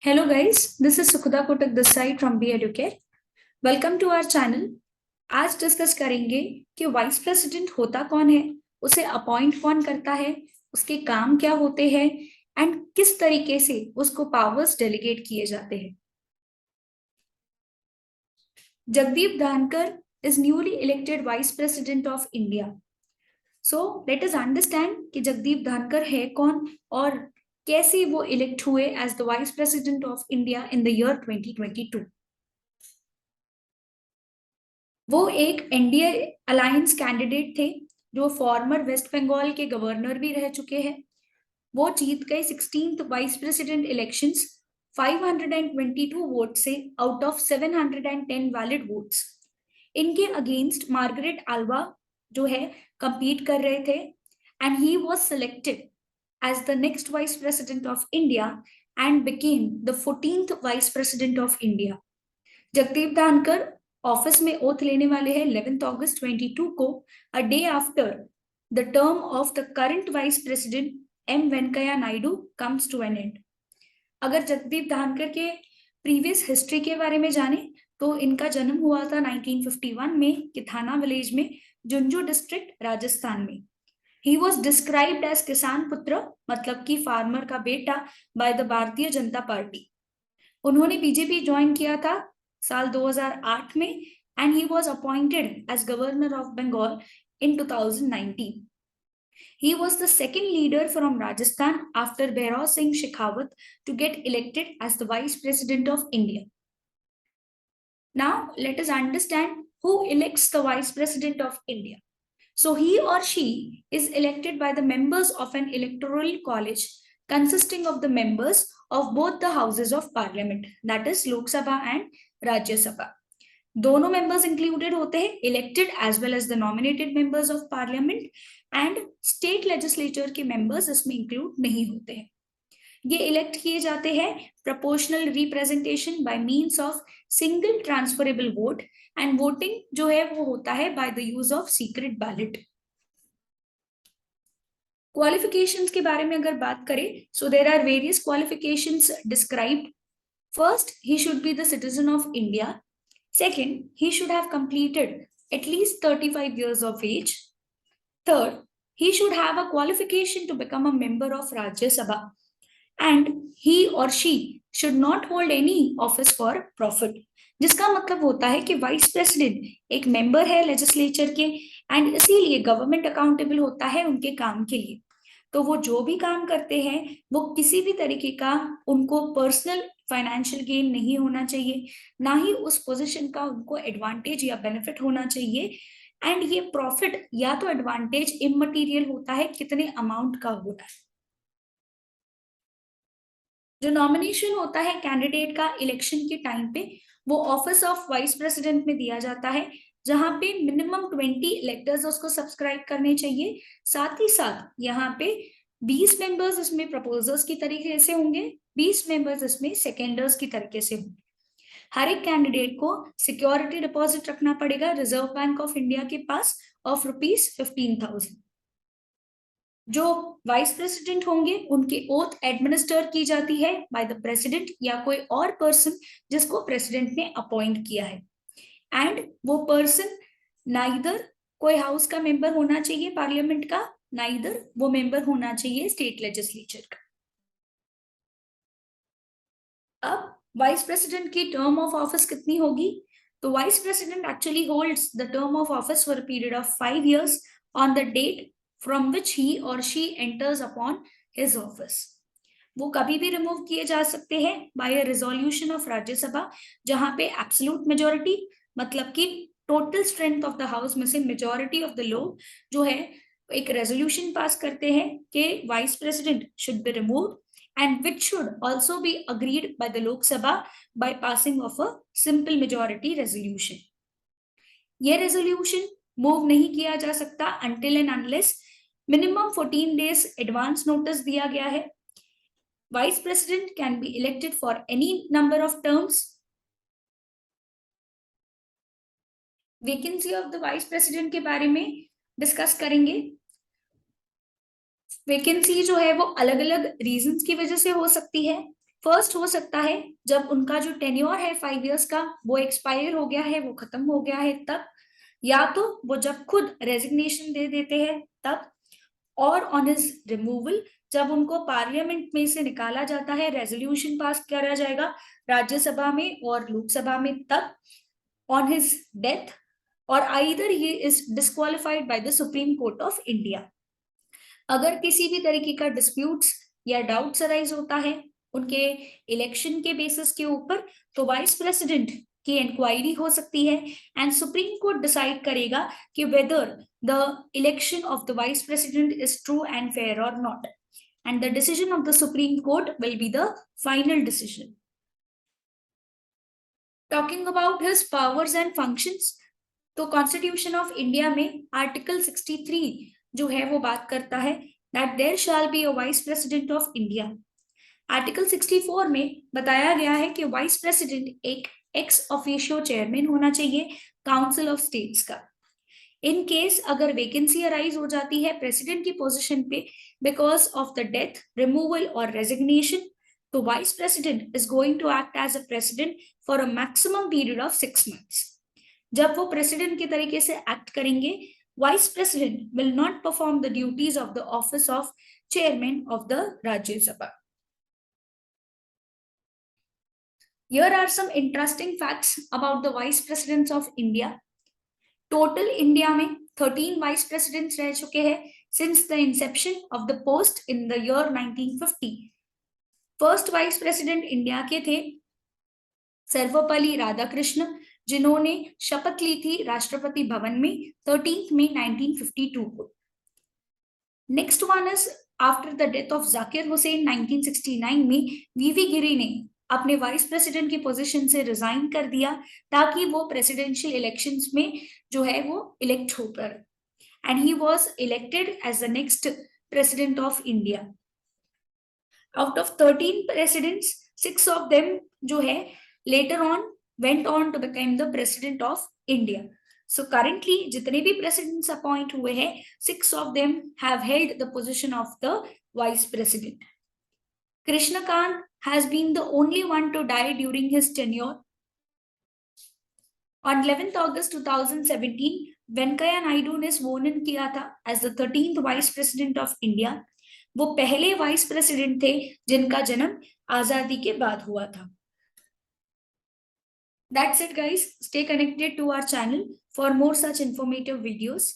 Hello guys, this is Sukhuda Kotak this side from Be Educare. Welcome to our channel. आज discuss करेंगे कि vice president होता कौन है, उसे अपॉइंट कौन करता है, उसके काम क्या होते हैं एंड किस तरीके से उसको पावर्स डेलीगेट किए जाते हैं। Jagdeep Dhankhar is newly elected Vice President of India. So let us understand कि जगदीप धानकर है कौन और कैसे वो इलेक्ट हुए as the vice president of India in the year 2022। वो एक एनडीए अलायंस कैंडिडेट थे जो फॉर्मर वेस्ट बंगाल के गवर्नर भी रह चुके हैं। वो जीत गए 16th vice president elections 522 vote से आउट ऑफ 710 वैलिड वोट्स। इनके अगेंस्ट मार्गरेट आल्वा जो है compete कर रहे थे and he was selected as the next vice president of India and became the 14th vice president of India. Jagdeep Dhankhar office में oath लेने वाले हैं 11 अगस्त 22 को, a day after the term of the current vice president M Venkaiah Naidu comes to an end. अगर जगदीप धानकर के previous history के बारे में जाने तो इनका जन्म हुआ था 1951 में किथाना विलेज में, झुंझुनू डिस्ट्रिक्ट राजस्थान में। ही वॉज डिस्क्राइब्ड एज किसान पुत्र, मतलब कि फार्मर का बेटा, by the Bharatiya Janata party. उन्होंने बीजेपी ज्वाइन किया था साल 2008 में and he was appointed as governor of Bengal in 2019। He was the second leader from Rajasthan after Bhairav Singh Shekhawat to get elected as the Vice President of India. Now, let us understand who elects the Vice President of India. So, he or she is elected by the members of an electoral college consisting of the members of both the houses of parliament, that is Lok Sabha and Rajya Sabha. दोनों members included होते हैं, elected as well as the nominated members of parliament, and state legislature के members इसमें include नहीं होते हैं। ये elect किए जाते हैं proportional representation by means of single transferable vote, and voting जो है वो होता है by the use of secret ballot. Qualifications के बारे में अगर बात करें, so there are various qualifications described. First, he should be the citizen of India. Second, he should have completed at least 35 years of age. Third, he should have a qualification to become a member of Rajya Sabha. And he or she should not hold any office for profit. जिसका मतलब होता है कि vice president एक member है legislature के and इसीलिए government accountable होता है उनके काम के लिए। तो वो जो भी काम करते हैं वो किसी भी तरीके का उनको पर्सनल फाइनेंशियल गेन नहीं होना चाहिए, ना ही उस पोजीशन का उनको एडवांटेज या बेनिफिट होना चाहिए। एंड ये प्रॉफिट या तो एडवांटेज इममटीरियल होता है, कितने अमाउंट का होता है। जो नॉमिनेशन होता है कैंडिडेट का इलेक्शन के टाइम पे, वो ऑफिस ऑफ वाइस प्रेसिडेंट में दिया जाता है, जहां पे मिनिमम 20 इलेक्टर्स उसको सब्सक्राइब करने चाहिए। साथ ही साथ यहाँ पे 20 मेंबर्स इसमें प्रपोजर्स की तरीके से होंगे, 20 मेंबर्स इसमें सेकेंडर्स की तरीके से होंगे। हर एक कैंडिडेट को सिक्योरिटी डिपॉजिट रखना पड़ेगा रिजर्व बैंक ऑफ इंडिया के पास ऑफ ₹15,000। जो वाइस प्रेसिडेंट होंगे उनकी ओथ एडमिनिस्टर की जाती है बाय द प्रेसिडेंट या कोई और पर्सन जिसको प्रेसिडेंट ने अपॉइंट किया है। एंड वो पर्सन नाइदर कोई हाउस का मेंबर होना चाहिए पार्लियामेंट का, नाइदर वो मेंबर होना चाहिए स्टेट लेजिस्लेचर का। अब वाइस प्रेसिडेंट की टर्म ऑफ ऑफिस कितनी होगी? तो vice president actually holds the term of office for a period of 5 years on the date from which he or she enters upon his office. वो कभी भी remove किए जा सकते हैं by a resolution of Rajya Sabha, जहां पे एब्सोल्यूट मेजोरिटी मतलब कि total strength of the house में से मेजोरिटी ऑफ द लोग जो है एक रेजोल्यूशन पास करते हैं कि vice president should be removed and which should also be agreed by the Lok Sabha by passing of a simple majority resolution. ये रेजोल्यूशन मूव नहीं किया जा सकता until and unless minimum 14 days advance notice दिया गया है। Vice president can be elected for any number of terms. Vacancy of the vice president के बारे में डिस्कस करेंगे। वैकेंसी जो है वो अलग अलग रीजंस की वजह से हो सकती है। फर्स्ट हो सकता है जब उनका जो टेन्योर है 5 इयर्स का वो एक्सपायर हो गया है, वो खत्म हो गया है तब, या तो वो जब खुद रेजिग्नेशन दे देते हैं तब, और ऑन हिज रिमूवल जब उनको पार्लियामेंट में से निकाला जाता है, रेजोल्यूशन पास करा जाएगा राज्यसभा में और लोकसभा में तब, ऑन हिज डेथ, और either he is disqualified by the supreme court of India. अगर किसी भी तरीके का डिस्प्यूट्स या डाउट्स अराइज होता है उनके इलेक्शन के बेसिस के ऊपर, तो वाइस प्रेसिडेंट की इंक्वायरी हो सकती है एंड सुप्रीम कोर्ट डिसाइड करेगा कि whether the election of the vice president is true and fair और not, and the decision of the supreme court will be the final decision. Talking about his powers and functions, तो constitution of India में article 63 जो है वो बात करता है that there shall be a vice president of India. Article 64 में बताया गया है कि वाइस प्रेसिडेंट एक एक्स ऑफिशियो चेयरमैन होना चाहिए काउंसिल ऑफ स्टेट्स का। इन केस अगर वैकेंसी अराइज हो जाती है प्रेसिडेंट की पोजीशन पे because of the death, removal or resignation, तो vice president is going to act as a president for a maximum period of 6 months। जब वो प्रेसिडेंट के तरीके से एक्ट करेंगे, vice president will not perform the duties of the office of chairman of the Rajya Sabha. Here are some interesting facts about the vice presidents of India. Total India में 13 vice presidents रह चुके हैं since the inception of the post in the year 1950. First vice president India के थे सर्वपल्ली राधाकृष्ण, जिन्होंने शपथ ली थी राष्ट्रपति भवन में 13 मई 1952 को। Next one is after the death of Zakir Hussain 1969 में वीवी गिरी ने अपने वाइस प्रेसिडेंट की पोजीशन से रिजाइन कर दिया ताकि वो प्रेसिडेंशियल इलेक्शंस में जो है वो इलेक्ट होकर, and he was elected as the next president of India. Out of 13 presidents, 6 of them जो है later on went on to become the president of India. So currently जितने भी presidents appoint हुए हैं, 6 of them have held the position of the vice president. Krishnakant has been the only one to die during his tenure. On 11th August 2017, Venkaiah Naidu ने sworn in किया था as the 13th vice president of India. वो पहले vice president थे जिनका जन्म आजादी के बाद हुआ था। That's it, guys. Stay connected to our channel for more such informative videos.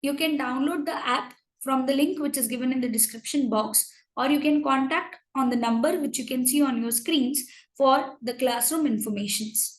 You can download the app from the link which is given in the description box, or you can contact on the number which you can see on your screens for the classroom informations.